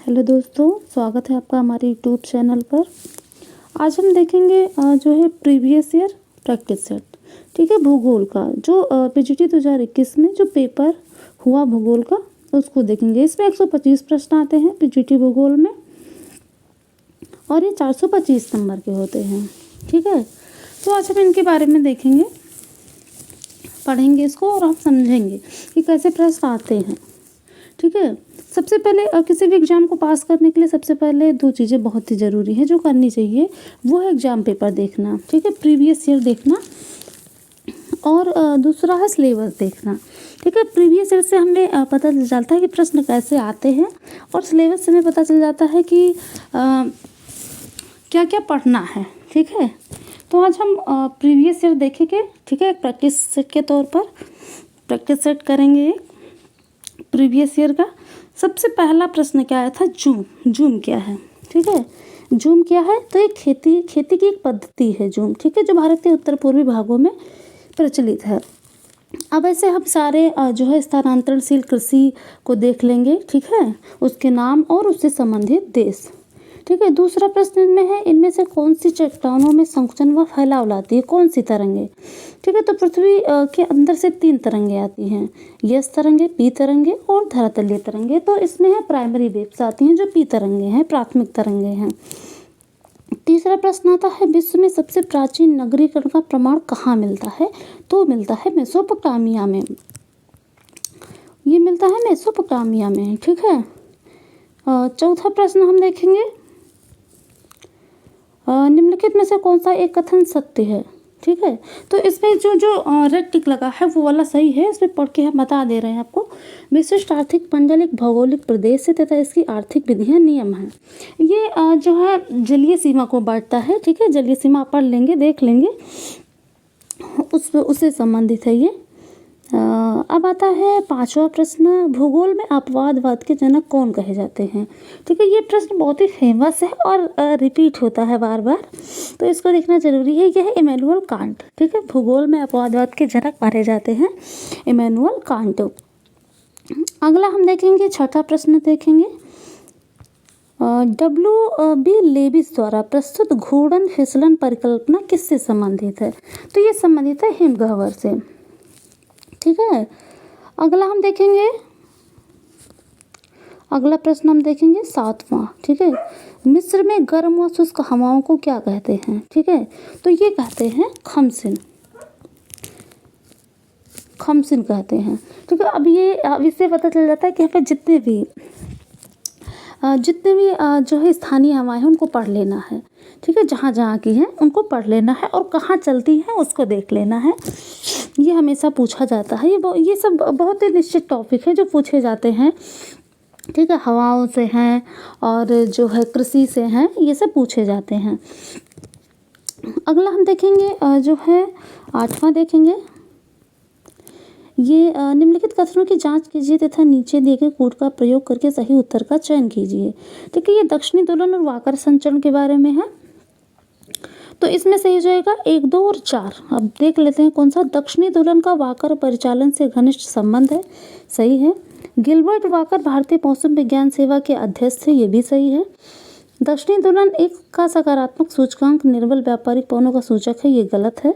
Hello दोस्तों, स्वागत है आपका हमारे यूट्यूब चैनल पर। आज हम देखेंगे जो है प्रीवियस ईयर प्रैक्टिस सेट। ठीक है, भूगोल का जो पीजीटी 2021 में जो पेपर हुआ भूगोल का उसको देखेंगे। इसमें 125 प्रश्न आते हैं पीजीटी भूगोल में और ये 425 नंबर के होते हैं। ठीक है, तो आज हम इनके बारे में देखेंगे, पढ़ेंगे इसको और आप समझेंगे कि कैसे प्रश्न आते हैं। ठीक है, सबसे पहले किसी भी एग्ज़ाम को पास करने के लिए सबसे पहले दो चीज़ें बहुत ही ज़रूरी है जो करनी चाहिए। वो है एग्ज़ाम पेपर देखना, ठीक है, प्रीवियस ईयर देखना, और दूसरा है सिलेबस देखना। ठीक है, प्रीवियस ईयर से हमें पता चल जाता है कि प्रश्न कैसे आते हैं और सिलेबस से हमें पता चल जाता है कि क्या क्या पढ़ना है। ठीक है, तो आज हम प्रीवियस ईयर देखेंगे। ठीक है, एक प्रैक्टिस सेट के तौर पर प्रैक्टिस सेट करेंगे एक प्रीवियस ईयर का। सबसे पहला प्रश्न क्या आया था? जूम क्या है? ठीक है, जूम क्या है? तो एक खेती की एक पद्धति है जूम। ठीक है, जो भारत के उत्तर पूर्वी भागों में प्रचलित है। अब ऐसे हम सारे जो है स्थानांतरणशील कृषि को देख लेंगे। ठीक है, उसके नाम और उससे संबंधित देश। ठीक है, दूसरा प्रश्न इनमें है, इनमें से कौन सी चट्टानों में संकुचन व फैलाव लाती है? कौन सी तरंगे? ठीक है, तो पृथ्वी के अंदर से 3 तरंगे आती हैं, यस तरंगे, पी तरंगे और धरातलीय तरंगे। तो इसमें है प्राइमरी वेव्स आती हैं जो पी तरंगे हैं, प्राथमिक तरंगे हैं। तीसरा प्रश्न आता है, विश्व में सबसे प्राचीन नगरीकरण का प्रमाण कहाँ मिलता है? तो मिलता है मेसोपोटामिया में। ये मिलता है मेसोपोटामिया में। ठीक है, चौथा प्रश्न हम देखेंगे, निम्नलिखित में से कौन सा एक कथन सत्य है? ठीक है, तो इसमें जो रेड टिक लगा है वो वाला सही है। इसमें पढ़ के हम बता दे रहे हैं आपको। विशिष्ट आर्थिक मंडल एक भौगोलिक प्रदेश है तथा इसकी आर्थिक विधियां नियम हैं। ये जो है जलीय सीमा को बांटता है। ठीक है, जलीय सीमा पढ़ लेंगे, देख लेंगे, उससे संबंधित है ये। अब आता है 5वां प्रश्न, भूगोल में अपवादवाद के जनक कौन कहे जाते हैं? ठीक है, ये प्रश्न बहुत ही फेमस है और रिपीट होता है बार बार, तो इसको देखना जरूरी है। यह है इमैनुअल कांट। ठीक है, भूगोल में अपवादवाद के जनक माने जाते हैं इमैनुअल कांट। अगला हम देखेंगे, 6वां प्रश्न देखेंगे, W.B. लेविस द्वारा प्रस्तुत घूर्णन फिसलन परिकल्पना किससे संबंधित है? तो ये संबंधित है हिमगह्वर से। ठीक है, अगला हम देखेंगे, अगला प्रश्न हम देखेंगे 7वां। ठीक है, मिस्र में गर्म व शुष्क हवाओं को क्या कहते हैं? ठीक है, तो ये कहते हैं खमसिन, खमसिन कहते हैं। ठीक है, अब इससे पता चल जाता है कि यहाँ पे जितने भी जो है स्थानीय हवाएं हैं उनको पढ़ लेना है। ठीक है, जहाँ जहाँ की हैं उनको पढ़ लेना है और कहाँ चलती हैं उसको देख लेना है। ये हमेशा पूछा जाता है। ये सब बहुत ही निश्चित टॉपिक है जो पूछे जाते हैं। ठीक है, हवाओं से हैं और जो है कृषि से हैं, ये सब पूछे जाते हैं। अगला हम देखेंगे जो है 8वां देखेंगे, ये निम्नलिखित कथनों की जांच कीजिए तथा नीचे दिए गए कोड का प्रयोग करके सही उत्तर का चयन कीजिए। ठीक है, ये दक्षिणी दोलन और वाकर संचरण के बारे में है। तो इसमें सही हो जाएगा 1, 2 और 4। अब देख लेते हैं कौन सा। दक्षिणी दोलन का वाकर परिचालन से घनिष्ठ संबंध है, सही है। गिलबर्ट वाकर भारतीय मौसम विज्ञान सेवा के अध्यक्ष थे, ये भी सही है। दक्षिणी दोलन एक का सकारात्मक सूचकांक निर्बल व्यापारिक पवनों का सूचक है, ये गलत है।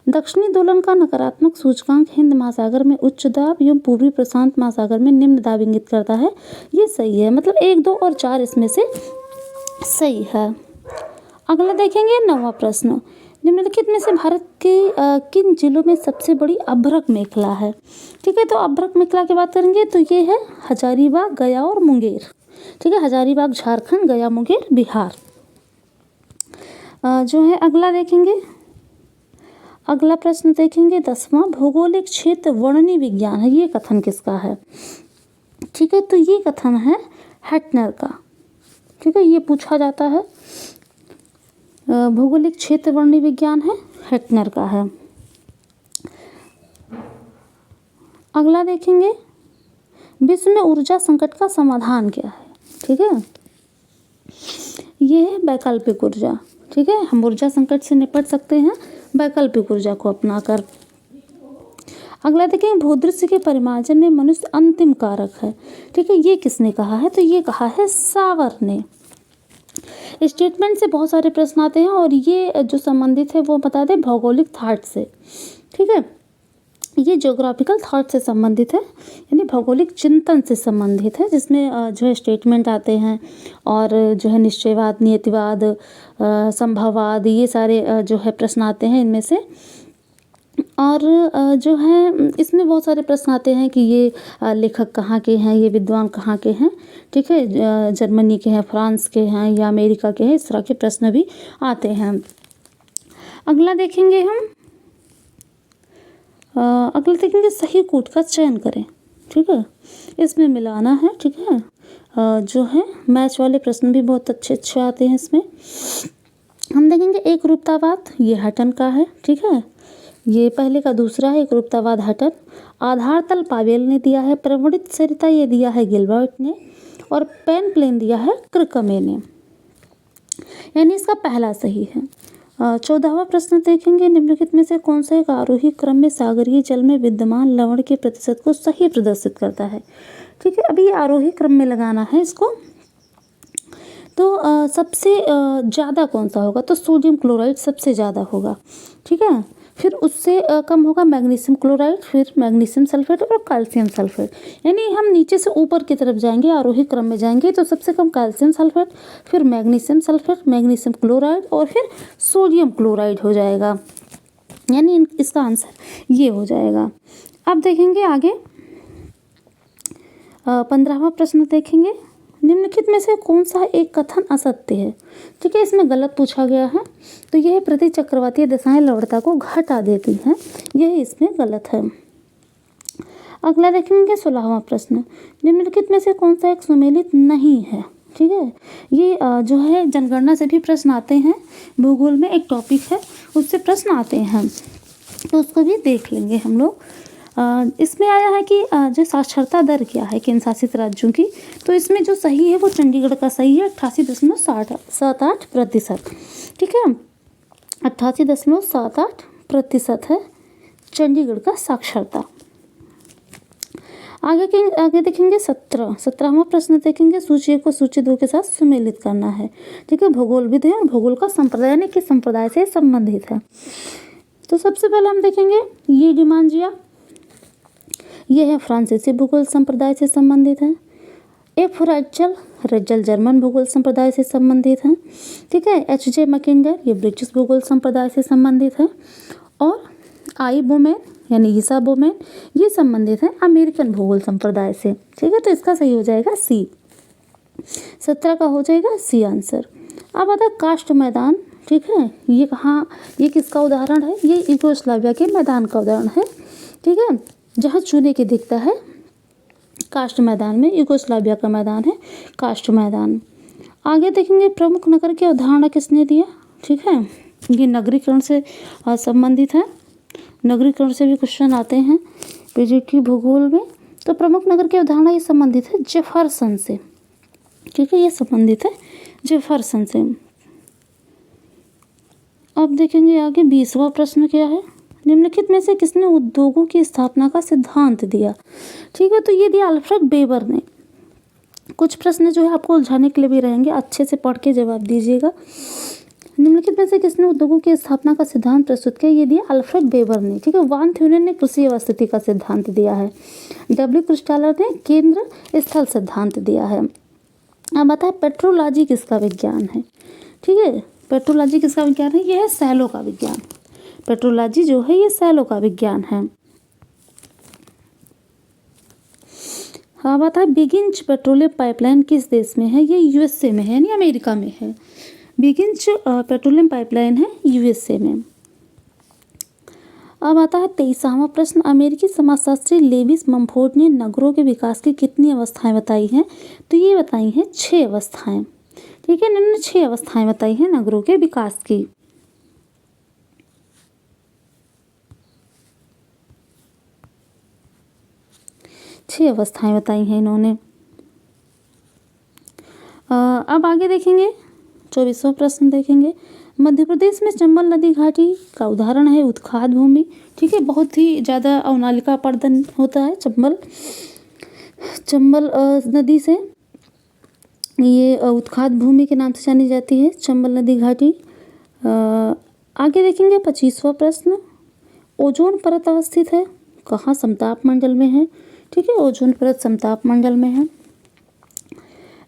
दक्षिणी दोलन का नकारात्मक सूचकांक हिंद महासागर में उच्च दाब एवं पूर्वी प्रशांत महासागर में निम्न दाब इंगित करता है, ये सही है। मतलब 1, 2 और 4 इसमें से सही है। अगला देखेंगे 9वां प्रश्न, निम्नलिखित में से भारत के किन जिलों में सबसे बड़ी अभ्रक मेखला है? ठीक है, तो अभ्रक मेखला की बात करेंगे तो ये है हजारीबाग, गया और मुंगेर। ठीक है, हजारीबाग झारखंड, गया मुंगेर बिहार। जो है अगला देखेंगे, अगला प्रश्न देखेंगे 10वां, भौगोलिक क्षेत्र वर्णनी विज्ञान है, ये कथन किसका है? ठीक है, तो ये कथन है हैटनर का। ठीक है, ये पूछा जाता है। भौगोलिक क्षेत्र वर्णनी विज्ञान है, हैटनर का है। अगला देखेंगे, विश्व में ऊर्जा संकट का समाधान क्या है? ठीक है, ये है वैकल्पिक ऊर्जा। ठीक है, हम ऊर्जा संकट से निपट सकते हैं वैकल्पिक ऊर्जा को अपनाकर। अगला देखेंगे भूदृश्य के परिमार्जन में मनुष्य अंतिम कारक है। ठीक है, ये किसने कहा है? तो ये कहा है सावर ने। स्टेटमेंट से बहुत सारे प्रश्न आते हैं और ये जो संबंधित है वो बता दें भौगोलिक थॉट से। ठीक है, ये ज्योग्राफिकल थॉट से संबंधित है, यानी भौगोलिक चिंतन से संबंधित है, जिसमें जो है स्टेटमेंट आते हैं और जो है निश्चयवाद, नियतिवाद, संभववाद, ये सारे जो है प्रश्न आते हैं इनमें से। और जो है इसमें बहुत सारे प्रश्न आते हैं कि ये लेखक कहाँ के हैं, ये विद्वान कहाँ के हैं। ठीक है, जर्मनी के हैं, फ्रांस के हैं या अमेरिका के हैं, इस तरह के प्रश्न भी आते हैं। अगला देखेंगे हम, अगला देखेंगे सही कूट का चयन करें। ठीक है, इसमें मिलाना है। ठीक है, जो है मैच वाले प्रश्न भी बहुत अच्छे अच्छे आते हैं इसमें। हम देखेंगे एक रूपतावाद, ये हटन का है। ठीक है, ये पहले का दूसरा है, एक रूपतावाद हटन। आधार तल पावेल ने दिया है, प्रवणित सरिता ये दिया है गिलबर्ट ने, और पेन प्लेन दिया है क्रिकमे ने, यानी इसका पहला सही है। 14वां प्रश्न देखेंगे, निम्नलिखित में से कौन सा एक आरोही क्रम में सागरीय जल में विद्यमान लवण के प्रतिशत को सही प्रदर्शित करता है? ठीक है, अभी ये आरोही क्रम में लगाना है इसको। तो सबसे ज़्यादा कौन सा होगा? तो सोडियम क्लोराइड सबसे ज़्यादा होगा। ठीक है, फिर उससे कम होगा मैग्नीशियम क्लोराइड, फिर मैग्नीशियम सल्फेट और कैल्शियम सल्फेट। यानी हम नीचे से ऊपर की तरफ जाएंगे, आरोही क्रम में जाएंगे तो सबसे कम कैल्शियम सल्फेट, फिर मैग्नीशियम सल्फेट, मैग्नीशियम क्लोराइड और फिर सोडियम क्लोराइड हो जाएगा। यानी इसका आंसर ये हो जाएगा। अब देखेंगे आगे 15वां प्रश्न देखेंगे, निम्नलिखित में से कौन सा एक कथन असत्य है? ठीक है, इसमें गलत पूछा गया है, तो यह प्रति चक्रवातीय दिशाएं लवणता को घटा देती हैं, यह इसमें गलत है। अगला देखेंगे 16वां प्रश्न, निम्नलिखित में से कौन सा एक सुमेलित नहीं है? ठीक है, ये जो है जनगणना से भी प्रश्न आते हैं, भूगोल में एक टॉपिक है उससे प्रश्न आते हैं, तो उसको भी देख लेंगे हम लोग। इसमें आया है कि जो साक्षरता दर क्या है केंद्र शासित राज्यों की, तो इसमें जो सही है वो चंडीगढ़ का सही है, 88.78%। ठीक है, 88.78% है चंडीगढ़ का साक्षरता। आगे देखेंगे 17वां प्रश्न देखेंगे, सूची 1 को सूची 2 के साथ सुमेलित करना है। ठीक है, भूगोलविद है और भूगोल का संप्रदाय यानी किस संप्रदाय से संबंधित है। तो सबसे पहले हम देखेंगे ये डिमांजिया, यह है फ्रांसीसी भूगोल संप्रदाय से संबंधित है। एफ रज्जल जर्मन भूगोल संप्रदाय से संबंधित है। ठीक है, एच.जे. मैकिंडर ये ब्रिटिश भूगोल संप्रदाय से संबंधित है। और आई बोमेन यानी ईसा बोमेन ये संबंधित है अमेरिकन भूगोल संप्रदाय से। ठीक है, तो इसका सही हो जाएगा सी, 17 का हो जाएगा सी आंसर। अब आता है कास्ट मैदान। ठीक है, ये कहाँ, ये किसका उदाहरण है? ये यूगोस्लाविया के मैदान का उदाहरण है। ठीक है, जहाँ चूने की दिखता है कास्ट मैदान में, यूगोस्लाविया का मैदान है कास्ट मैदान। आगे देखेंगे प्रमुख नगर की अवधारणा किसने दिया? ठीक है, ये नगरीकरण से संबंधित है, नगरीकरण से भी क्वेश्चन आते हैं पीजीटी भूगोल में। तो प्रमुख नगर की अवधारणा ये संबंधित है जेफरसन से। ठीक है, ये संबंधित है जेफरसन से। अब देखेंगे आगे 20वां प्रश्न क्या है, निम्नलिखित में से किसने उद्योगों की स्थापना का सिद्धांत दिया? ठीक है, तो ये दिया अल्फ्रेड वेबर ने। कुछ प्रश्न जो है आपको उलझाने के लिए भी रहेंगे, अच्छे से पढ़ के जवाब दीजिएगा। निम्नलिखित में से किसने उद्योगों की स्थापना का सिद्धांत प्रस्तुत किया? ये दिया अल्फ्रेड वेबर ने। ठीक है, वान थ्यूनेन ने कृषि अवस्थिति का सिद्धांत दिया है। डब्ल्यू क्रिस्टालर ने केंद्र स्थल सिद्धांत दिया है। अब आता है पेट्रोलॉजी किसका विज्ञान है? ठीक है, पेट्रोलॉजी किसका विज्ञान है? यह है सैलो का विज्ञान। पेट्रोलॉजी जो है ये सैलो का विज्ञान है। हाँ, बात है बिगिंच पेट्रोलियम पाइपलाइन किस देश में है? ये यूएसए में है, यानी अमेरिका में है। बिगिंच पेट्रोलियम पाइपलाइन है यूएसए में। अब आता है 23वां प्रश्न, अमेरिकी समाजशास्त्री लेविस मम्फोर्ड ने नगरों के विकास की कितनी अवस्थाएं बताई हैं? तो ये बताई हैं 6 अवस्थाएं। ठीक है, इन्होंने 6 अवस्थाएं बताई हैं नगरों के विकास की। छह अवस्थाएं बताई हैं इन्होंने। अब आगे देखेंगे 24वां प्रश्न देखेंगे। मध्य प्रदेश में चंबल नदी घाटी का उदाहरण है उत्खाद भूमि। ठीक है, बहुत ही ज़्यादा अवनालिका अपरदन होता है चंबल नदी से, ये उत्खाद भूमि के नाम से जानी जाती है चंबल नदी घाटी। आगे देखेंगे 25वां प्रश्न, ओजोन परत अवस्थित है कहाँ? समताप मंडल में है। ठीक है, ओजोन परत समताप मंडल में है।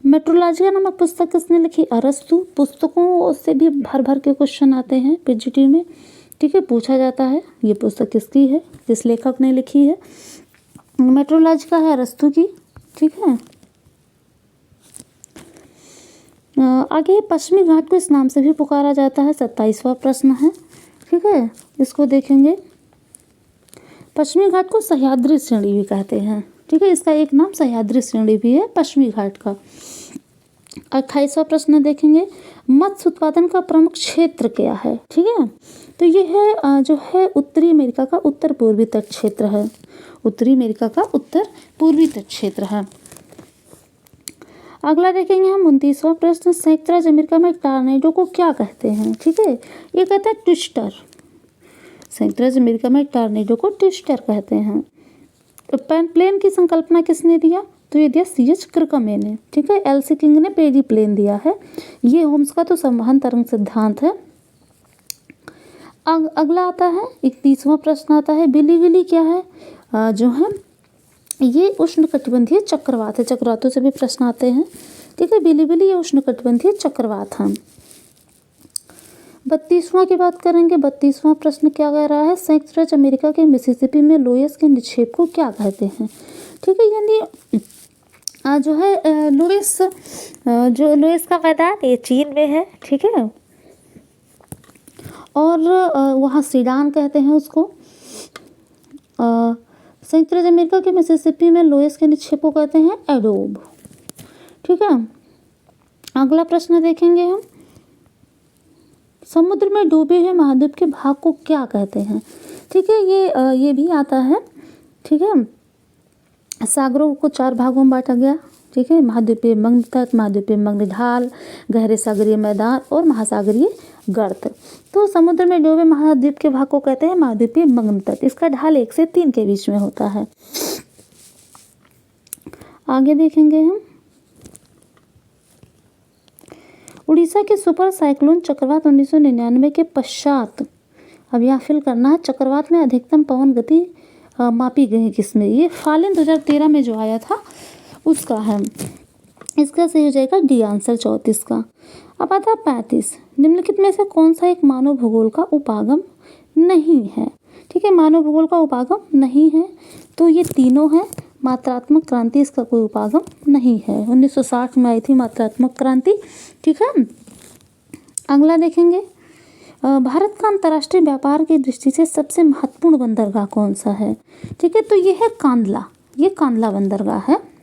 मेट्रोलॉजिया नामक पुस्तक किसने लिखी? अरस्तु। पुस्तकों से भी भर भर के क्वेश्चन आते हैं पीजीटी में। ठीक है, पूछा जाता है ये पुस्तक किसकी है, किस लेखक ने लिखी है। मेट्रोलॉजिया है अरस्तु की। ठीक है, आगे पश्चिमी घाट को इस नाम से भी पुकारा जाता है, 27वां प्रश्न है। ठीक है, इसको देखेंगे। पश्चिमी घाट को सह्याद्री श्रेणी भी कहते हैं। ठीक है, इसका एक नाम सह्याद्री श्रेणी भी है पश्चिमी घाट का। 28वां प्रश्न देखेंगे, मत्स्य उत्पादन का प्रमुख क्षेत्र क्या है? ठीक है, तो ये है जो है उत्तरी अमेरिका का उत्तर पूर्वी तट क्षेत्र है। उत्तरी अमेरिका का उत्तर पूर्वी तट क्षेत्र है। अगला देखेंगे हम 29वां प्रश्न, संयुक्त राज्य अमेरिका में टॉर्नेडो को क्या कहते हैं? ठीक है, ये कहते हैं ट्विस्टर। संयुक्त राज्य अमेरिका में टॉर्नेडो को ट्विस्टर कहते हैं। तो प्लेन की संकल्पना किसने दिया? तो ये दिया C.H. क्रिकमे ने। ठीक है, L.C. किंग ने पेरी प्लेन दिया है। ये होम्स का तो संवहन तरंग सिद्धांत है। अगला आता है 31वां प्रश्न आता है, बिली विली क्या है? जो है ये उष्णकटिबंधीय चक्रवात है। चक्रवातों से भी प्रश्न आते हैं। ठीक है, बिली बिली ये उष्णकटिबंधीय चक्रवात है। 32वां की बात करेंगे। 32वां प्रश्न क्या कह रहा है? संयुक्त राज्य अमेरिका के मिसिसिपी में लोयस के निक्षेप को क्या कहते हैं? ठीक है, यानी जो है लोयस, जो लोयस का मैदान ये चीन में है। ठीक है, और वहाँ सीडान कहते हैं उसको। संयुक्त राज्य अमेरिका के मिसिसिपी में लोयस के निक्षेप को कहते हैं एडोब। ठीक है, अगला प्रश्न देखेंगे हम, समुद्र में डूबे हुए महाद्वीप के भाग को क्या कहते हैं? ठीक है, ये भी आता है। ठीक है, सागरों को 4 भागों में बांटा गया। ठीक है, महाद्वीपीय मग्न तट, महाद्वीपीय मग्न ढाल, गहरे सागरीय मैदान और महासागरीय गर्त। तो समुद्र में डूबे महाद्वीप के भाग को कहते हैं महाद्वीपीय मग्न तट। इसका ढाल 1 से 3 के बीच में होता है। आगे देखेंगे हम, उड़ीसा के सुपर साइक्लोन चक्रवात 1999 के पश्चात, अब यहाँ फिल करना है, चक्रवात में अधिकतम पवन गति मापी गई किसमें? ये फालिन 2013 में जो आया था उसका है। इसका सही हो जाएगा डी आंसर 34 का। अब आता है 35, निम्नलिखित में से कौन सा एक मानव भूगोल का उपागम नहीं है? ठीक है, मानव भूगोल का उपागम नहीं है तो ये तीनों है। मात्रात्मक क्रांति इसका कोई उपागम नहीं है। 1960 में आई थी मात्रात्मक क्रांति। ठीक है, अगला देखेंगे, भारत का अंतर्राष्ट्रीय व्यापार की दृष्टि से सबसे महत्वपूर्ण बंदरगाह कौन सा है? ठीक है, तो ये है कांदला। ये कांदला बंदरगाह है।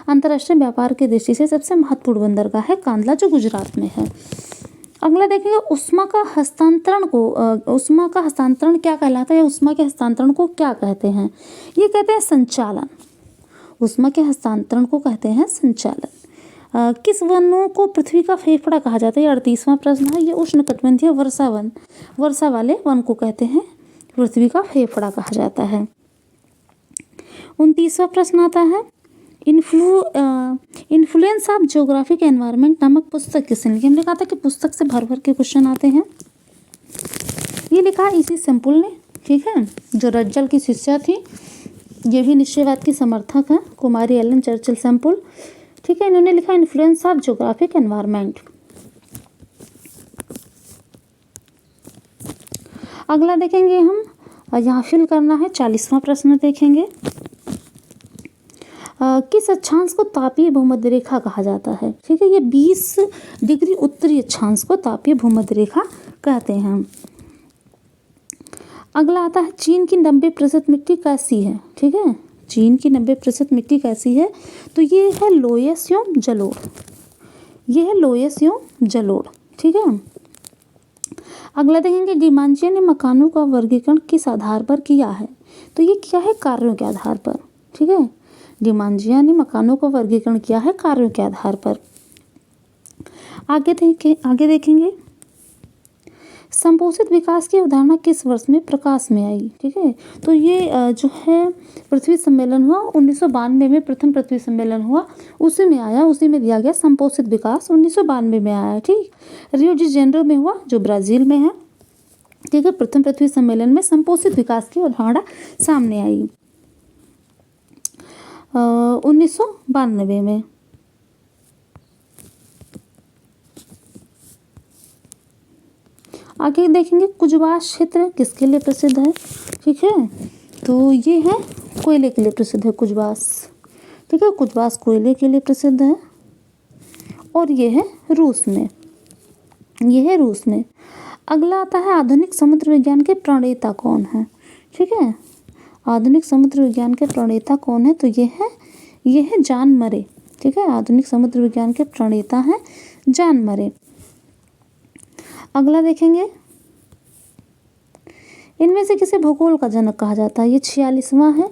अंतर्राष्ट्रीय व्यापार की दृष्टि से सबसे महत्वपूर्ण बंदरगाह है कांदला, जो गुजरात में है। अगला देखेंगे, उष्मा का हस्तांतरण क्या कहलाता है? उष्मा के हस्तांतरण को क्या कहते हैं? ये कहते हैं संचालन। उष्मा के हस्तांतरण को कहते हैं संचालन। किस वनों को पृथ्वी का फेफड़ा कहा जाता है? ये 38वां प्रश्न है। ये उष्णकटिबंधीय वर्षा वाले वन को कहते हैं पृथ्वी का फेफड़ा कहा जाता है। 29वां प्रश्न आता है, इन्फ्लुएंस ऑफ ज्योग्राफिक एनवायरनमेंट नामक पुस्तक किसने लिखी? हमने कहा था कि पुस्तक से भर भर के क्वेश्चन आते हैं। ये लिखा इसी सिंपल ने। ठीक है, जो रज्जल की शिष्या थी, ये भी निश्चयवाद की समर्थक है, कुमारी एलन चर्चिल सैम्पल। ठीक है, इन्होंने लिखा इन्फ्लुएंस ऑफ ज्योग्राफिक एनवायरनमेंट। अगला देखेंगे हम, यहाँ फिल करना है। 40वां प्रश्न देखेंगे, किस अक्षांश को तापीय भूमध्य रेखा कहा जाता है? ठीक है, ये 20 डिग्री उत्तरी अक्षांश को तापीय भूमध्य रेखा कहते हैं। अगला आता है, चीन की 90% मिट्टी कैसी है? ठीक है, चीन की 90% मिट्टी कैसी है? तो ये है लोयस एवं जलोढ़। ये है लोयस एवं जलोढ़। ठीक है, अगला देखेंगे, डिमांजिया ने मकानों का वर्गीकरण किस आधार पर किया है? तो ये क्या है? कार्यों के आधार पर। ठीक है, डिमांजिया ने मकानों का वर्गीकरण किया है कार्यों के आधार पर। आगे देखेंगे संपोषित विकास की अवधारणा किस वर्ष में प्रकाश में आई। ठीक है, तो ये जो है पृथ्वी सम्मेलन हुआ 1992 में, प्रथम पृथ्वी सम्मेलन हुआ, उसी में आया, उसी में दिया गया संपोषित विकास 1992 में आया। ठीक, रियो डी जेनेरो में हुआ जो ब्राज़ील में है। ठीक है, प्रथम पृथ्वी सम्मेलन में संपोषित विकास की अवधारणा सामने आई 1992 में। आगे देखेंगे कुजवास क्षेत्र किसके लिए प्रसिद्ध है। ठीक है, तो ये है कोयले के लिए प्रसिद्ध है कुजवास। ठीक है, कुजवास कोयले के लिए प्रसिद्ध है और ये है रूस में, ये है रूस में। अगला आता है आधुनिक समुद्र विज्ञान के प्रणेता कौन है। ठीक है, आधुनिक समुद्र विज्ञान के प्रणेता कौन है, तो ये है जॉन मरे। ठीक है, आधुनिक समुद्र विज्ञान के प्रणेता हैं जॉन मरे। अगला देखेंगे इनमें से किसे भूगोल का जनक कहा जाता है, ये 46वां है।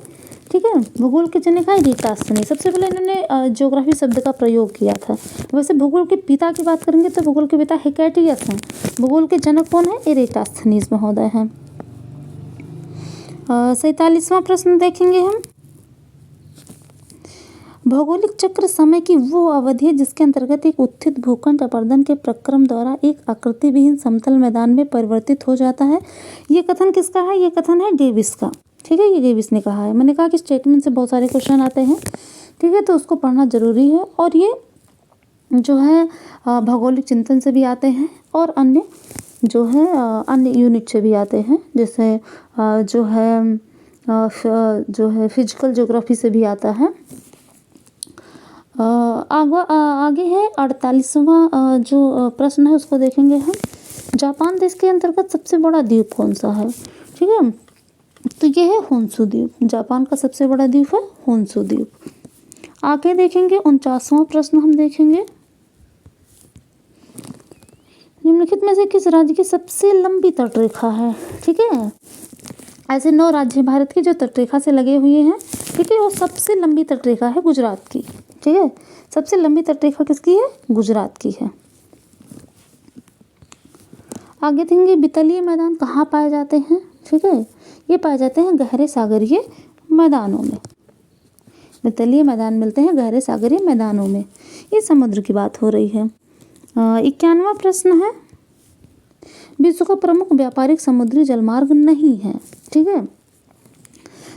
ठीक है, भूगोल के जनक है इरास्टोनीज। सबसे पहले इन्होंने ज्योग्राफी शब्द का प्रयोग किया था। वैसे भूगोल के पिता की बात करेंगे तो भूगोल के पिता हिकैटियस हैं। भूगोल के जनक कौन है, इरास्टोनीज महोदय हैं। 47वां प्रश्न देखेंगे हम, भौगोलिक चक्र समय की वो अवधि है जिसके अंतर्गत एक उत्थित भूखंड अपर्दन के प्रक्रम द्वारा एक आकृति विहीन समतल मैदान में परिवर्तित हो जाता है। ये कथन किसका है, ये कथन है डेविस का। ठीक है, ये डेविस ने कहा है। मैंने कहा कि स्टेटमेंट से बहुत सारे क्वेश्चन आते हैं। ठीक है, तो उसको पढ़ना जरूरी है और ये जो है भौगोलिक चिंतन से भी आते हैं और अन्य जो है अन्य यूनिट से भी आते हैं, जैसे जो है फिजिकल ज्योग्राफी से भी आता है। आगे है 48वां जो प्रश्न है उसको देखेंगे हम। जापान देश के अंतर्गत सबसे बड़ा द्वीप कौन सा है। ठीक है, तो ये है होन्शु द्वीप। जापान का सबसे बड़ा द्वीप है होन्शु द्वीप। आगे देखेंगे 49वां प्रश्न हम देखेंगे, निम्नलिखित में से किस राज्य की सबसे लंबी तटरेखा है। ठीक है, ऐसे 9 राज्य भारत के जो तटरेखा से लगे हुए हैं। ठीक है, वो सबसे लंबी तटरेखा है गुजरात की। ठीक है, सबसे लंबी तटरेखा किसकी है, गुजरात की है। आगे देखेंगे वितलीय मैदान कहाँ पाए जाते हैं। ठीक है, ये पाए जाते हैं गहरे सागरीय मैदानों में। वितलीय मैदान मिलते हैं गहरे सागरीय मैदानों में। ये समुद्र की बात हो रही है। 51वां प्रश्न है, विश्व का प्रमुख व्यापारिक समुद्री जलमार्ग नहीं है। ठीक है,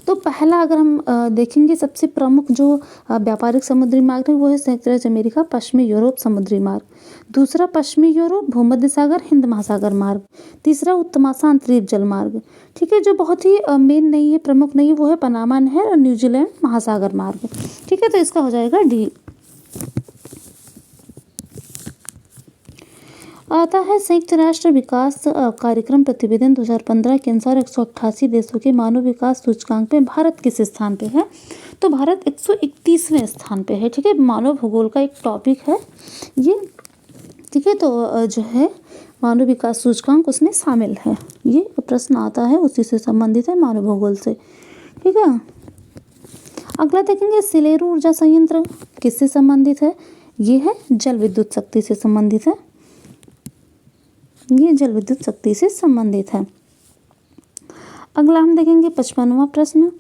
तो पहला अगर हम देखेंगे सबसे प्रमुख जो व्यापारिक समुद्री मार्ग है वो है संयुक्त राज्य अमेरिका पश्चिमी यूरोप समुद्री मार्ग। दूसरा पश्चिमी यूरोप भूमध्य सागर हिंद महासागर मार्ग। तीसरा उत्तमाशा अंतरीप जल मार्ग। ठीक है, जो बहुत ही मेन नहीं है, प्रमुख नहीं है, वो है पनामा नहर और न्यूजीलैंड महासागर मार्ग। ठीक है, तो इसका हो जाएगा डी। आता है संयुक्त राष्ट्र विकास कार्यक्रम प्रतिवेदन 2015 के अनुसार 188 देशों के मानव विकास सूचकांक में भारत किस स्थान पे है, तो भारत 131वें स्थान पे है। ठीक है, मानव भूगोल का एक टॉपिक है ये। ठीक है, तो जो है मानव विकास सूचकांक उसमें शामिल है। ये प्रश्न आता है उसी से संबंधित है, मानव भूगोल से। ठीक है, अगला देखेंगे सिलेरू ऊर्जा संयंत्र किससे संबंधित है, ये है जल विद्युत शक्ति से संबंधित है। ये जल विद्युत शक्ति से संबंधित है। अगला हम देखेंगे 55वां प्रश्न,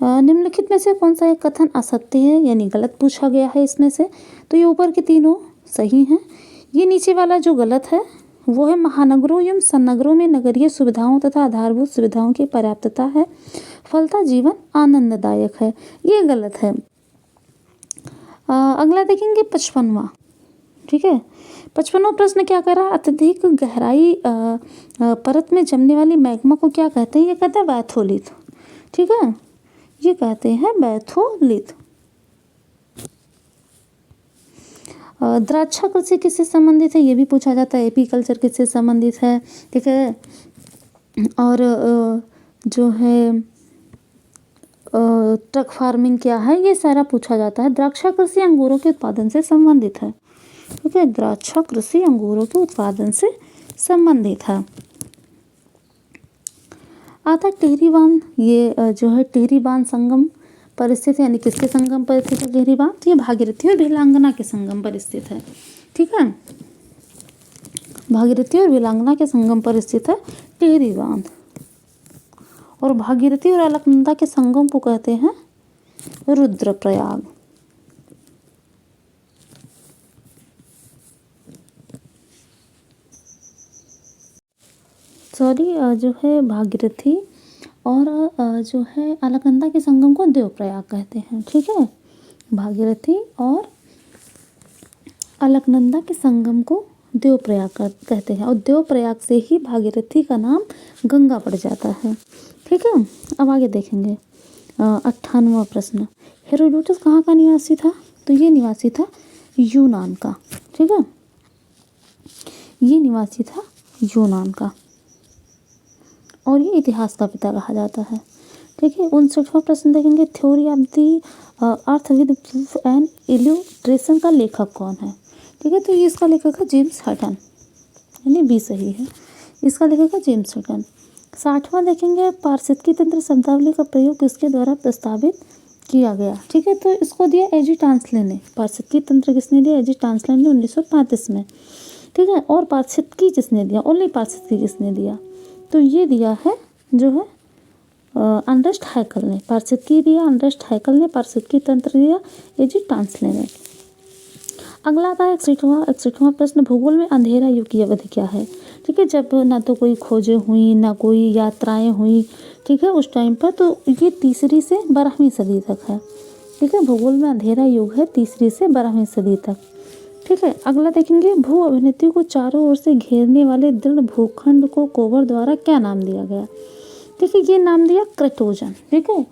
निम्नलिखित में से कौन सा एक कथन असत्य है यानी गलत पूछा गया है इसमें से, तो ये ऊपर के तीनों सही हैं। ये नीचे वाला जो गलत है वो है महानगरों एवं सन्नगरों में नगरीय सुविधाओं तथा आधारभूत सुविधाओं की पर्याप्तता है, फलता जीवन आनंददायक है, ये गलत है। अगला देखेंगे 55वां। ठीक है, 55वां प्रश्न क्या कर रहा है, अत्यधिक गहराई परत में जमने वाली मैग्मा को क्या कहते हैं, ये कहते हैं बैथोलिथ। ठीक है, ये कहते हैं बैथोलिथ। द्राक्षा कृषि किससे संबंधित है, ये भी पूछा जाता है। एपीकल्चर किससे संबंधित है। ठीक है, और जो है ट्रक फार्मिंग क्या है, ये सारा पूछा जाता है। द्राक्षा कृषि अंगूरों के उत्पादन से संबंधित है। ठीक है, द्राक्षा कृषि अंगूरों के उत्पादन से संबंधित है। आता टिहरी बांध, ये जो है टिहरी बांध संगम पर स्थित है, यानी किसके संगम पर स्थित है टिहरी बांध, तो ये भागीरथी और भेलांगना के संगम पर स्थित है। ठीक है, भागीरथी और वीलांगना के संगम पर स्थित है टिहरी बांध। और भागीरथी और अलकनंदा के संगम को कहते हैं रुद्रप्रयाग। जो है भागीरथी और जो है अलकनंदा के संगम को देवप्रयाग कहते हैं। ठीक है, भागीरथी और अलकनंदा के संगम को देवप्रयाग कहते हैं और देवप्रयाग से ही भागीरथी का नाम गंगा पड़ जाता है। ठीक है, अब आगे देखेंगे 98वां प्रश्न, हेरोडोटस कहाँ का निवासी था? तो ये निवासी था यूनान का। ठीक है, ये निवासी था यूनान का और ये इतिहास का पिता कहा जाता है। ठीक है, 59वां प्रश्न देखेंगे, theory of the earth with proof and illustration का लेखक कौन है? ठीक है, तो ये इसका लेखक है जेम्स हटन, यानी बी सही है, इसका लेखक है जेम्स हटन। 60वां देखेंगे, पारिस्थितिकी तंत्र शब्दावली का प्रयोग किसके द्वारा प्रस्तावित किया गया? ठीक है, तो इसको दिया एजी टांसले ने। पारिस्थितिकी तंत्र किसने दिया? एजी टांसले ने 1935 में। ठीक है, और पारिस्थितिकी किसने दिया? ओनली पारिस्थितिकी किसने दिया? तो ये दिया है जो है अर्नेस्ट हैकल ने। पारिस्थितिकी दिया अर्नेस्ट हैकल ने, पारिस्थितिकी तंत्र दिया एजी टांसले ने। अगला आता है 61वां प्रश्न, भूगोल में अंधेरा युग की अवधि क्या है? ठीक है, जब ना तो कोई खोजें हुई ना कोई यात्राएं हुई। ठीक है, उस टाइम पर, तो ये 3री से 12वीं सदी तक है। ठीक है, भूगोल में अंधेरा युग है 3री से 12वीं सदी तक। ठीक है, अगला देखेंगे, भू अभिनेत्री को चारों ओर से घेरने वाले दृढ़ भूखंड को कोबर द्वारा क्या नाम दिया गया? ठीक है, ये नाम दिया क्रेटोजन। ठीक है,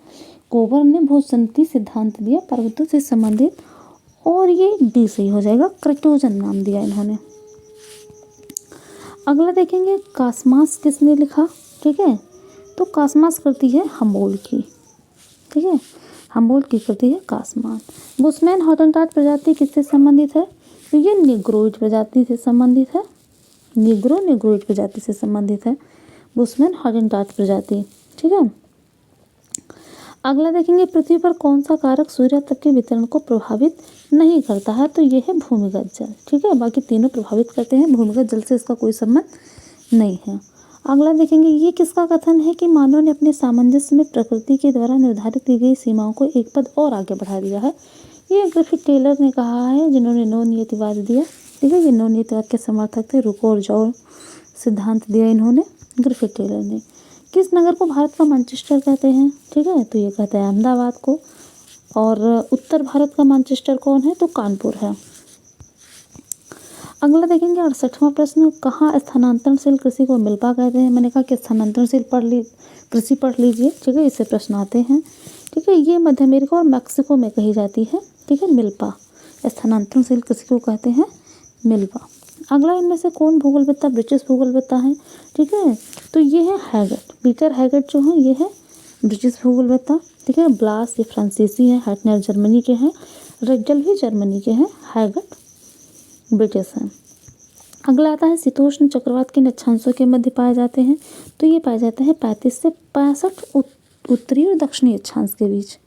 कोबर ने भूसंतति सिद्धांत दिया पर्वतों से संबंधित, और ये डी सही हो जाएगा, क्रेटोजन नाम दिया इन्होंने। अगला देखेंगे, कासमास किसने लिखा? ठीक है, तो कासमास कृति है हम्बोल्ट की। ठीक है, हम्बोल्ट की कृति है कासमास। बुशमैन हॉटेनटॉट प्रजाति किससे संबंधित है? तो ये निग्रोइड प्रजाति से संबंधित है, निग्रोइड प्रजाति से संबंधित है बुशमैन हॉटेनटॉट प्रजाति। ठीक है, अगला देखेंगे, पृथ्वी पर कौन सा कारक सूर्य तक के वितरण को प्रभावित नहीं करता है? तो ये है भूमिगत जल। ठीक है, बाकी तीनों प्रभावित करते हैं, भूमिगत जल से इसका कोई संबंध नहीं है। अगला देखेंगे, ये किसका कथन है कि मानव ने अपने सामंजस्य में प्रकृति के द्वारा निर्धारित की गई सीमाओं को एक पद और आगे बढ़ा दिया है? ये ग्रिफिथ टेलर ने कहा है, जिन्होंने नौ नियतिवाद दिया। ठीक है, ये नौ नियतिवाद के समर्थक थे, रुको और जाओ सिद्धांत दिया इन्होंने, ग्रिफिथ टेलर ने। किस नगर को भारत का मैनचेस्टर कहते हैं? ठीक है, तो ये कहते हैं अहमदाबाद को। और उत्तर भारत का मैनचेस्टर कौन है? तो कानपुर है। अगला देखेंगे 68वां प्रश्न, कहाँ स्थानांतरणशील कृषि को मिल्पा कहते हैं? मैंने कहा कि स्थानांतरणशील कृषि पढ़ लीजिए। ठीक है, इससे प्रश्न आते हैं। ठीक है, ये मध्य अमेरिका और मैक्सिको में कही जाती है। ठीक है, मिल्पा, स्थानांतरणशील कृषि को कहते हैं मिल्पा। अगला, इनमें से कौन भूगोलवेत्ता ब्रिटिश भूगोलवेत्ता है? ठीक है, तो ये है हैगट, पीटर हैगट जो है ये है ब्रिटिश भूगोलवेत्ता। ठीक है, ब्लास ये फ्रांसीसी हैं, हैटनर जर्मनी के हैं, रेगडल भी जर्मनी के हैं, हैगट ब्रिटिश हैं। अगला आता है, शीतोष्ण चक्रवात किन अक्षांशों के मध्य पाए जाते हैं? तो ये पाए जाते हैं 35 से 65 उत्तरी और दक्षिणी अक्षांश के बीच।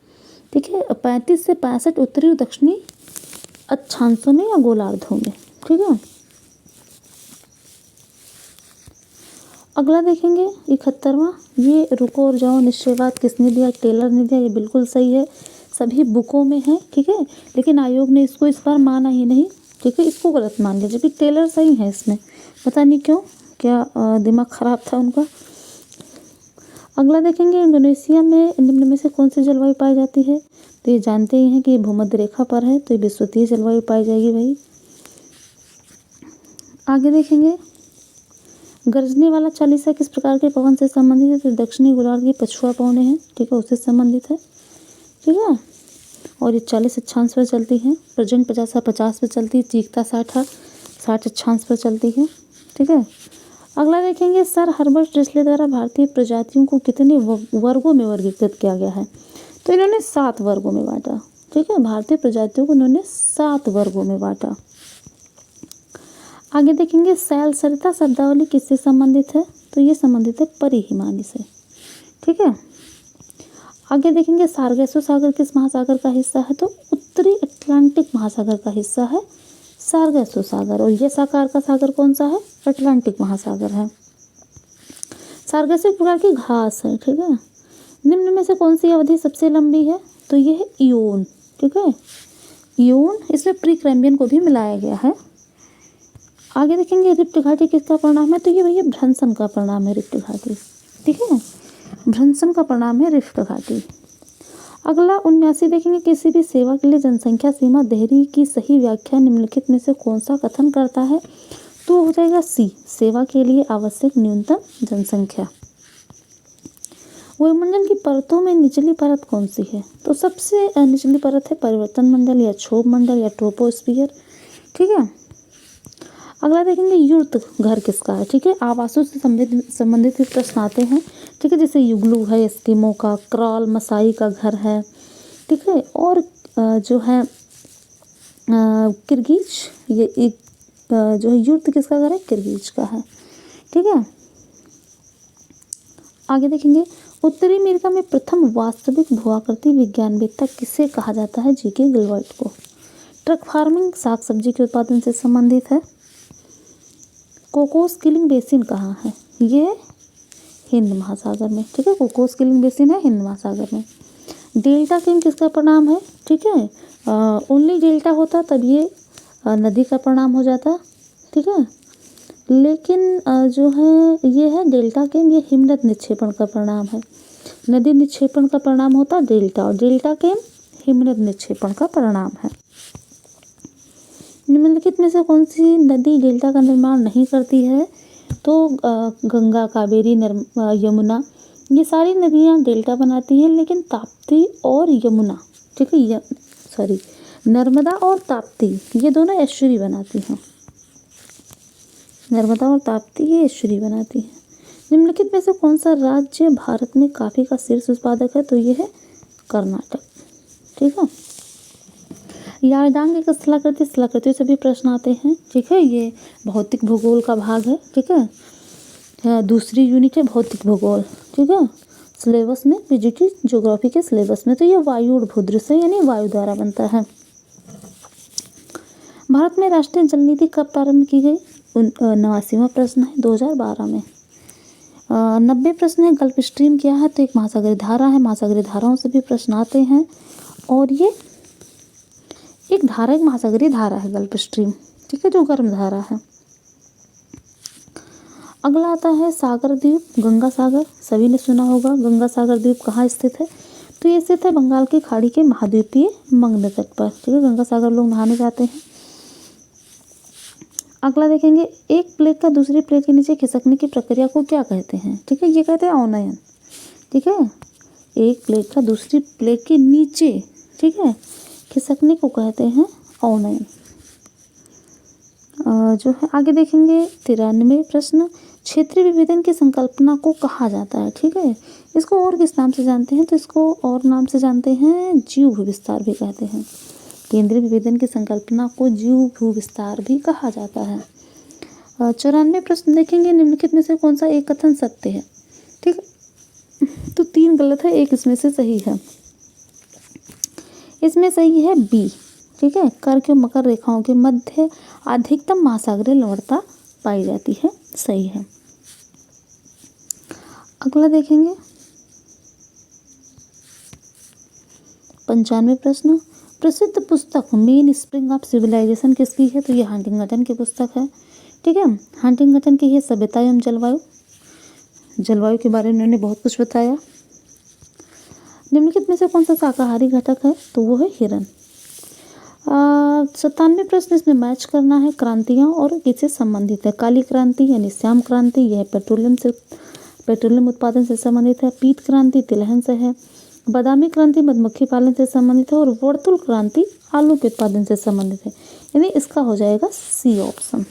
ठीक है, 35 से 65 उत्तरी और दक्षिणी अक्षांशों में या गोलार्धों में। ठीक है, अगला देखेंगे 71वां, ये रुको और जाओ निश्चयवाद किसने दिया? टेलर ने दिया। ये बिल्कुल सही है, सभी बुकों में है। ठीक है, लेकिन आयोग ने इसको इस बार माना ही नहीं। ठीक है, इसको गलत मान लिया, जबकि टेलर सही है इसमें, पता नहीं क्यों, क्या दिमाग खराब था उनका। अगला देखेंगे, इंडोनेशिया में निम्न में से कौन सी जलवायु पाई जाती है? तो ये जानते ही हैं कि ये भूमध्य रेखा पर है, तो ये विषुवतीय जलवायु पाई जाएगी भाई। आगे देखेंगे, गरजने वाला चालीसा किस प्रकार के पवन से संबंधित है? तो दक्षिणी गोलार्ध की पछुआ पवनें हैं। ठीक है, उससे संबंधित है। ठीक है, और ये 40 अक्षांश पर चलती है, प्रजंट 50 पर चलती है, चीकता 60 अक्षांश पर चलती है। ठीक है, अगला देखेंगे, सर हर्बर्ट ट्रिस्ले द्वारा भारतीय प्रजातियों को कितने वर्गों में वर्गीकृत किया गया है? तो इन्होंने 7 वर्गों में बांटा। ठीक है, भारतीय प्रजातियों को इन्होंने 7 वर्गों में बांटा। आगे देखेंगे, सैल सरिता शब्दावली किससे संबंधित है? तो ये संबंधित है परिहिमानी से। ठीक है, आगे देखेंगे, सार्गेसो सागर किस महासागर का हिस्सा है? तो उत्तरी अटलांटिक महासागर का हिस्सा है सार्गेसो सागर। और ये साकार का सागर कौन सा है? अटलांटिक महासागर है। सार्गासिक प्रकार की घास है, ठीक है। निम्न में से कौन सी अवधि सबसे लंबी है? तो ये है इयोन, ठीक है, इयोन। इसमें प्री कैम्ब्रियन को भी मिलाया गया है। आगे देखेंगे रिफ्ट घाटी किसका परिणाम है? तो ये भैया भ्रंसन का परिणाम है रिफ्ट घाटी, ठीक है, भ्रंसन का परिणाम है रिफ्ट घाटी। अगला 79 देखेंगे, किसी भी सेवा के लिए जनसंख्या सीमा देहरी की सही व्याख्या निम्नलिखित में से कौन सा कथन करता है? तो हो जाएगा सी, सेवा के लिए आवश्यक न्यूनतम जनसंख्या। वायुमंडल की परतों में निचली परत कौन सी है? तो सबसे निचली परत है परिवर्तन मंडल या क्षोभ मंडल या ट्रोपोस्फियर, ठीक है। अगला देखेंगे युर्त घर किसका है? ठीक है, आवासों से संबंधित भी प्रश्न आते हैं, ठीक है, जैसे युगलू है एस्किमो का, क्रॉल मसाई का घर है, ठीक है, और जो है किर्गिज, ये एक जो है युर्त किसका घर है? किर्गिज का है, ठीक है। आगे देखेंगे उत्तरी अमेरिका में प्रथम वास्तविक भूआकृति विज्ञानवेत्ता किसे कहा जाता है? जीके गिलबर्ट को। ट्रक फार्मिंग साग सब्जी के उत्पादन से संबंधित है। कोकोस किलिंग बेसिन कहाँ है? ये हिंद महासागर में, ठीक है, कोकोस किलिंग बेसिन है हिंद महासागर में। डेल्टा किंग किसका परिणाम है? ठीक है, ओनली डेल्टा होता तब ये नदी का परिणाम हो जाता, ठीक है, लेकिन जो है ये है डेल्टा किंग, ये हिमनद निक्षेपण का परिणाम है। नदी निक्षेपण का परिणाम होता डेल्टा, और डेल्टा किंग हिमनद निक्षेपण का परिणाम है। निम्नलिखित में से कौन सी नदी डेल्टा का निर्माण नहीं करती है? तो गंगा, कावेरी, यमुना, ये सारी नदियाँ डेल्टा बनाती हैं, लेकिन ताप्ती और यमुना, ठीक है, नर्मदा और ताप्ती ये दोनों एस्चुरी बनाती हैं। नर्मदा और ताप्ती ये एस्चुरी बनाती हैं। निम्नलिखित में से कौन सा राज्य भारत में कॉफी का शीर्ष उत्पादक है? तो ये है कर्नाटक, ठीक है। यारडांग एक स्थलाकृति से भी प्रश्न आते हैं, ठीक है, ये भौतिक भूगोल का भाग है, ठीक है, दूसरी यूनिट है भौतिक भूगोल, ठीक है, सिलेबस में पीजीटी ज्योग्राफी के सिलेबस में। तो ये वायुड़ भूदृश्य यानी वायु द्वारा बनता है। भारत में राष्ट्रीय जल नीति कब प्रारंभ की गई? 89वां प्रश्न है 2012 में। 90 प्रश्न है गल्फ स्ट्रीम क्या है? तो एक महासागरीय धारा है, महासागरीय धाराओं से भी प्रश्न आते हैं, और ये एक धारा, एक महासागरीय धारा है गल्फ स्ट्रीम, ठीक है, जो गर्म धारा है। अगला आता है सागर द्वीप, गंगा सागर, सभी ने सुना होगा। गंगा सागर द्वीप कहाँ स्थित है? तो ये स्थित है बंगाल की खाड़ी के महाद्वीपीय मगध तट पर, ठीक है, गंगा सागर लोग नहाने जाते हैं। अगला देखेंगे एक प्लेट का दूसरी प्लेट के नीचे खिसकने की प्रक्रिया को क्या कहते हैं? ठीक है, ये कहते हैं अवनयन, ठीक है, एक प्लेट का दूसरी प्लेट के नीचे, ठीक है, खिसकने को कहते हैं अवनयन। जो है आगे देखेंगे 93 प्रश्न, क्षेत्रीय विभेदन की संकल्पना को कहा जाता है? ठीक है, इसको और किस नाम से जानते हैं? तो इसको और नाम से जानते हैं जीव भूविस्तार भी कहते हैं। केंद्रीय विभेदन की संकल्पना को जीव भूविस्तार भी कहा जाता है। 94 प्रश्न देखेंगे, निम्नलिखित में से कौन सा एक कथन सत्य है? ठीक है, तो 3 गलत है, एक इसमें से सही है। इसमें सही है बी, ठीक है, कर्क और मकर रेखाओं के मध्य अधिकतम महासागरीय लवणता पाई जाती है, सही है। अगला देखेंगे 95 प्रश्न, प्रसिद्ध पुस्तक मेन स्प्रिंग ऑफ सिविलाइजेशन किसकी है? तो ये हंटिंगटन की पुस्तक है, ठीक है, हंटिंगटन की है सभ्यता एवं जलवायु, जलवायु के बारे में उन्होंने बहुत कुछ बताया। निम्नलिखित में से कौन सा शाकाहारी घटक है? तो वो है हिरण। 97 प्रश्न इसमें मैच करना है, क्रांतियाँ और किससे संबंधित है? काली क्रांति यानी श्याम क्रांति, यह पेट्रोलियम उत्पादन से संबंधित है। पीत क्रांति तिलहन से है। बादामी क्रांति मधुमक्खी पालन से संबंधित है, और वर्तुल क्रांति आलू के उत्पादन से संबंधित है, यानी इसका हो जाएगा सी ऑप्शन,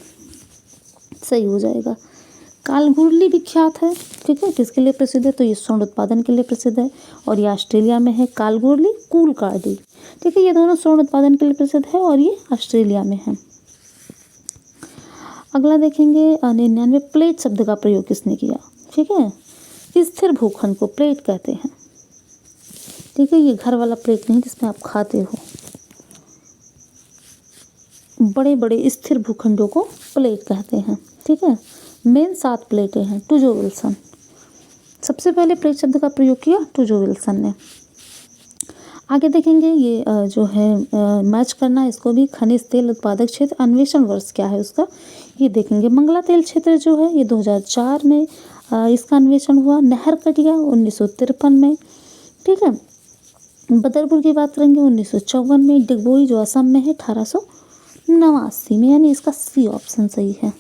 सही हो जाएगा। कालगुरली विख्यात है, ठीक है, किसके लिए प्रसिद्ध है? तो ये स्वर्ण उत्पादन के लिए प्रसिद्ध है, और ये ऑस्ट्रेलिया में है। कालगुरली, कूल कार्डी, ठीक है, ये दोनों स्वर्ण उत्पादन के लिए प्रसिद्ध है, और ये ऑस्ट्रेलिया में है। अगला देखेंगे 99 प्लेट शब्द का प्रयोग किसने किया? ठीक है, स्थिर भूखंड को प्लेट कहते हैं, ठीक है, ये घर वाला प्लेट नहीं जिसमें आप खाते हो, बड़े बड़े स्थिर भूखंडों को प्लेट कहते हैं। ठीक है। मेन 7 प्लेटें हैं। टूजो विल्सन सबसे पहले प्लेट शब्द का प्रयोग किया टूजो विल्सन ने। आगे देखेंगे ये जो है मैच करना, इसको भी खनिज तेल उत्पादक क्षेत्र अन्वेषण वर्ष क्या है उसका, ये देखेंगे। मंगला तेल क्षेत्र जो है ये 2004 में इसका अन्वेषण हुआ। नहर कटिया 1953 में, ठीक है। बदरपुर की बात करेंगे 1954 में। डिगबोई जो असम में है 1889 में, यानी इसका सी ऑप्शन सही है,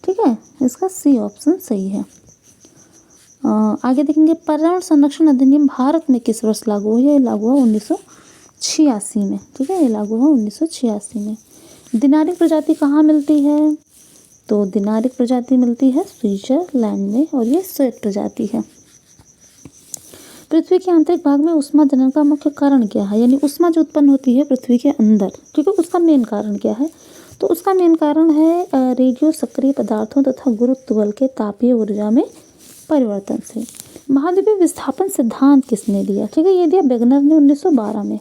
ठीक है, इसका सी ऑप्शन सही है। आगे देखेंगे पर्यावरण संरक्षण अधिनियम भारत में किस वर्ष लागू हुआ, ये लागू हुआ 1986 में, ठीक है, ये लागू हुआ 1986 में। दिनारिक प्रजाति कहाँ मिलती है, तो दिनारिक प्रजाति मिलती है स्विट्जरलैंड में और ये श्वेत प्रजाति है। पृथ्वी के आंतरिक भाग में ऊष्मा जनन का मुख्य कारण क्या है, यानी ऊष्मा जो उत्पन्न होती है पृथ्वी के अंदर, ठीक है, उसका मेन कारण क्या है, तो उसका मेन कारण है रेडियो सक्रिय पदार्थों तथा गुरुत्व बल के तापीय ऊर्जा में परिवर्तन से। महाद्वीपीय विस्थापन सिद्धांत किसने दिया, ठीक है, ये दिया वेगनर ने 1912 में,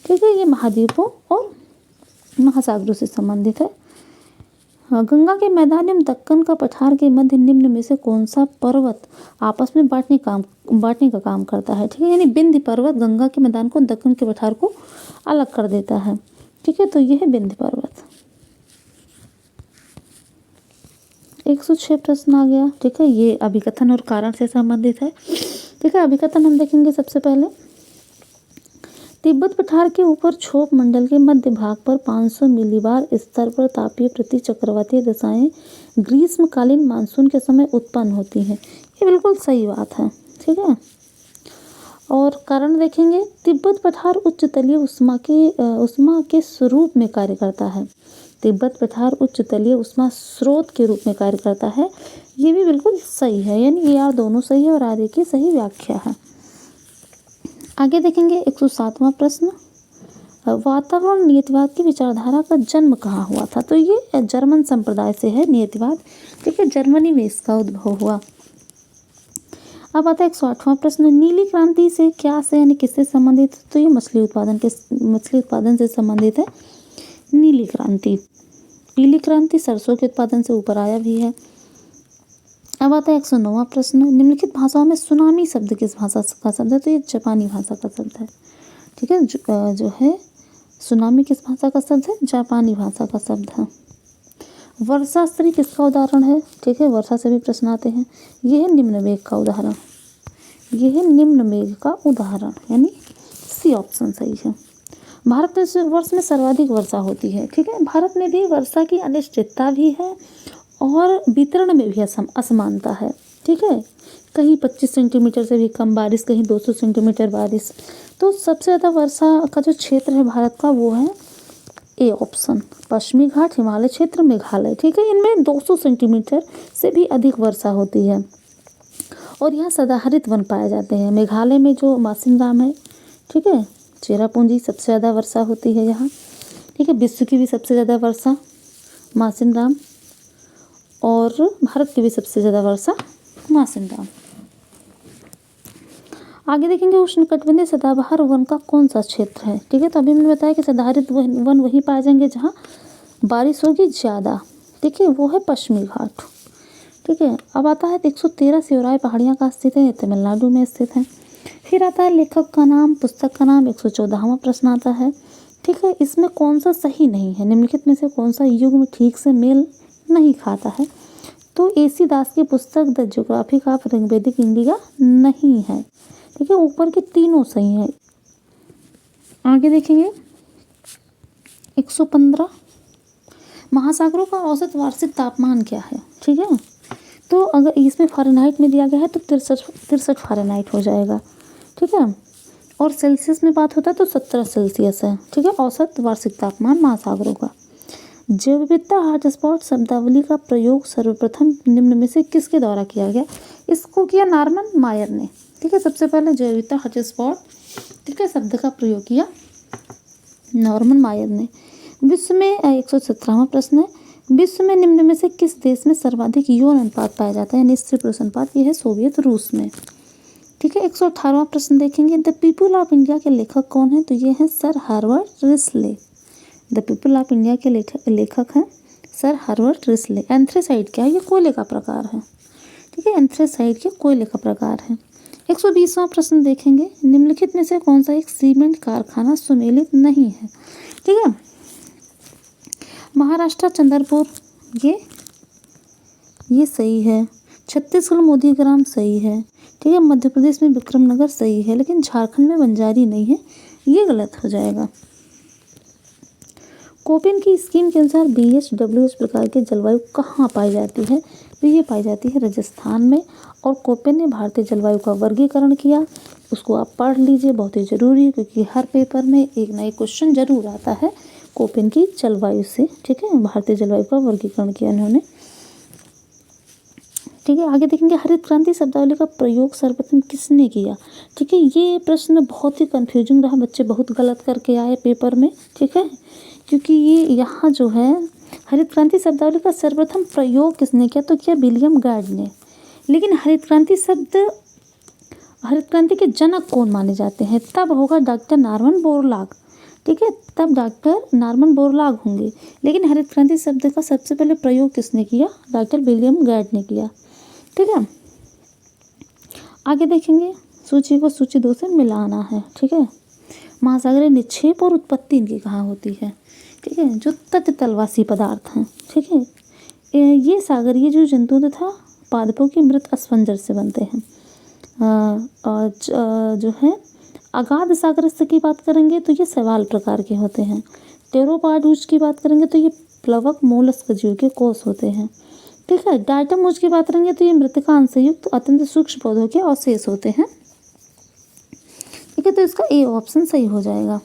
ठीक है। ये महाद्वीपों और महासागरों से संबंधित है। गंगा के मैदान एवं दक्कन का पठार के मध्य निम्न में से कौन सा पर्वत आपस में बांटने का काम करता है, ठीक है, यानी विंध्य पर्वत गंगा के मैदान को दक्कन के पठार को अलग कर देता है, ठीक है, तो यह है विंध्य पर्वत। 106 प्रश्न आ गया, ठीक है, ये अभिकथन और कारण से संबंधित है, ठीक है। अभिकथन हम देखेंगे सबसे पहले। तिब्बत पठार के ऊपर क्षोभ मंडल के मध्य भाग पर 500 मिलीबार स्तर पर तापीय प्रति चक्रवातीय दशाएं ग्रीष्मकालीन मानसून के समय उत्पन्न होती हैं, ये बिल्कुल सही बात है, ठीक है। और कारण देखेंगे, तिब्बत पठार उच्च तलीय ऊष्मा के स्वरूप में कार्य करता है। तिब्बत पठार उच्च तलीय ऊष्मा स्रोत के रूप में कार्य करता है, ये भी बिल्कुल सही है, यानी ये यार दोनों सही है और आगे की सही व्याख्या है। आगे देखेंगे 107वां प्रश्न, वातावरण नियतिवाद की विचारधारा का जन्म कहाँ हुआ था, तो ये जर्मन संप्रदाय से है नियतिवाद, ठीक है, जर्मनी में इसका उद्भव हुआ। अब आता है 108वां प्रश्न, नीली क्रांति से क्या से यानी किससे संबंधित, तो ये मछली उत्पादन से संबंधित है नीली क्रांति। पीली क्रांति सरसों के उत्पादन से ऊपर आया भी है। अब आता है 109वां प्रश्न, निम्नलिखित भाषाओं में सुनामी शब्द किस भाषा का शब्द है, तो ये जापानी भाषा का शब्द है, ठीक है, जो है सुनामी किस भाषा का शब्द है, जापानी भाषा का शब्द है। वर्षा स्त्री किसका उदाहरण है, ठीक है, वर्षा से भी प्रश्न आते हैं, ये है निम्न मेघ का उदाहरण, ये है निम्न मेघ का उदाहरण, यानी सी ऑप्शन सही है। भारत में वर्ष में सर्वाधिक वर्षा होती है, ठीक है, भारत में भी वर्षा की अनिश्चितता भी है और वितरण में भी असमानता है, ठीक है, कहीं 25 सेंटीमीटर से भी कम बारिश, कहीं 200 सेंटीमीटर बारिश। तो सबसे ज़्यादा वर्षा का जो क्षेत्र है भारत का वो है ए ऑप्शन, पश्चिमी घाट, हिमालय क्षेत्र, मेघालय, ठीक है, इनमें 200 सेंटीमीटर से भी अधिक वर्षा होती है और यहाँ सदाहरित वन पाए जाते हैं। मेघालय में जो मासिनराम है, ठीक है, चेरापूंजी, सबसे ज़्यादा वर्षा होती है यहाँ, ठीक है, विश्व की भी सबसे ज़्यादा वर्षा मासिनराम और भारत की भी सबसे ज़्यादा वर्षा मासिनराम। आगे देखेंगे उष्णकटिबंधीय सदाबहार वन का कौन सा क्षेत्र है, ठीक है, तो अभी मैंने बताया कि सदाहरित वन वहीं पाए जाएंगे जहाँ बारिश होगी ज़्यादा, ठीक है, वो है पश्चिमी घाट, ठीक है। अब आता है 113 सियोराय पहाड़ियाँ कहाँ स्थित है, ये तमिलनाडु में स्थित है। फिर आता है लेखक का नाम, पुस्तक का नाम, 114वां प्रश्न आता है, ठीक है, इसमें कौन सा सही नहीं है, निम्नलिखित में से कौन सा युग में ठीक से मेल नहीं खाता है, तो AC दास की पुस्तक the geographic of Rigvedic India नहीं है, ठीक है, ऊपर के तीनों सही हैं। आगे देखेंगे 115, महासागरों का औसत वार्षिक तापमान क्या है, ठीक है, तो अगर इसमें फ़ारेनहाइट में दिया गया है तो 63 फ़ारेनहाइट हो जाएगा, ठीक है, और सेल्सियस में बात होता है तो 17 सेल्सियस है, ठीक है, औसत वार्षिक तापमान महासागरों का। जैव विविधता हॉटस्पॉट शब्दावली का प्रयोग सर्वप्रथम निम्न में से किसके द्वारा किया गया, इसको किया नॉर्मन मायर ने, ठीक है, सबसे पहले जैव विविधता हॉटस्पॉट, ठीक है, शब्द का प्रयोग किया नॉर्मन मायर ने। विश्व में 117वां प्रश्न है, विश्व में निम्न में से किस देश में सर्वाधिक यौन अनुपात पाया जाता है, यानी स्त्री पुरुष अनुपात, यह है सोवियत रूस में, ठीक है। 118वां प्रश्न देखेंगे, द पीपुल ऑफ इंडिया के लेखक कौन है, तो ये हैं sir Harvard Risley. The people of India के लेखक हैं सर हर्बर्ट रिस्ले। एंथ्रेसाइट क्या है? ये कोयले का प्रकार है। ठीक है, एंथ्रेसाइट के कोयले का प्रकार है। 120वां प्रश्न देखेंगे, निम्नलिखित में से कौन सा एक सीमेंट कारखाना सुमेलित नहीं है? ठीक है, महाराष्ट्र चंद्रपुर ये सही है। छत्तीसगढ़ मोदीग्राम सही है। ठीक है, मध्य प्रदेश में विक्रमनगर सही है, लेकिन झारखंड में बंजारी नहीं है, ये गलत हो जाएगा। कोपेन की स्कीम के अनुसार BHWH प्रकार की जलवायु कहाँ पाई जाती है? तो ये पाई जाती है राजस्थान में। और कोपेन ने भारतीय जलवायु का वर्गीकरण किया, उसको आप पढ़ लीजिए, बहुत ही ज़रूरी है, क्योंकि हर पेपर में एक ना एक क्वेश्चन जरूर आता है कोपेन की जलवायु से। ठीक है, भारतीय जलवायु का वर्गीकरण किया इन्होंने। ठीक है, आगे देखेंगे, हरित क्रांति शब्दावली का प्रयोग सर्वप्रथम किसने किया? ठीक है, ये प्रश्न बहुत ही कंफ्यूजिंग रहा, बच्चे बहुत गलत करके आए पेपर में। ठीक है, क्योंकि ये यहाँ जो है हरित क्रांति शब्दावली का सर्वप्रथम प्रयोग किसने किया? तो किया विलियम गार्ड ने। लेकिन हरित क्रांति के जनक कौन माने जाते हैं? तब होगा डॉक्टर नॉर्मन बोरलॉग। ठीक है, तब डॉक्टर नॉर्मन बोरलॉग होंगे। लेकिन हरित क्रांति शब्द का सबसे पहले प्रयोग किसने किया? डॉक्टर विलियम गार्ड ने किया। ठीक है, आगे देखेंगे, सूची को सूची 2 से मिलाना है। ठीक है, महासागरीय निक्षेप और उत्पत्ति इनकी कहाँ होती है? ठीक है, जो तट तलवासी पदार्थ हैं। ठीक है, ये सागरीय जीव जंतु तथा पादपों की मृत अस्फंजर से बनते हैं। जो है अगाध सागरस्थ की बात करेंगे तो ये शैवाल प्रकार के होते हैं। टेरोपाडूज की बात करेंगे तो ये प्लवक मोलस्क जीव के कोष होते हैं। ठीक है, डायटमोज की बात करेंगे तो ये मृतिका से युक्त अत्यंत सूक्ष्म पौधों के अवशेष होते हैं। ठीक है, तो इसका ए ऑप्शन सही हो जाएगा।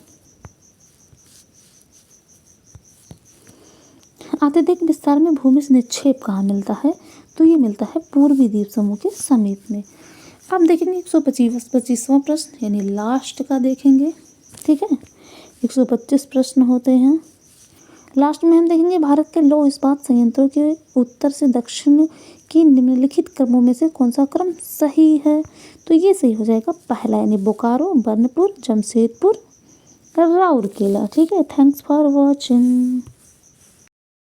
आते देख विस्तार में भूमि से निक्षेप कहाँ मिलता है? तो ये मिलता है पूर्वी द्वीप समूह के समीप में। अब देखेंगे 125वां प्रश्न, यानी लास्ट का देखेंगे। ठीक है, 125 प्रश्न होते हैं। लास्ट में हम देखेंगे भारत के लौह इस्पात संयंत्रों के उत्तर से दक्षिण की निम्नलिखित क्रमों में से कौन सा क्रम सही है? तो ये सही हो जाएगा पहला, यानी बोकारो, बर्नपुर, जमशेदपुर, राउरकेला। ठीक है, थैंक्स फॉर वॉचिंग।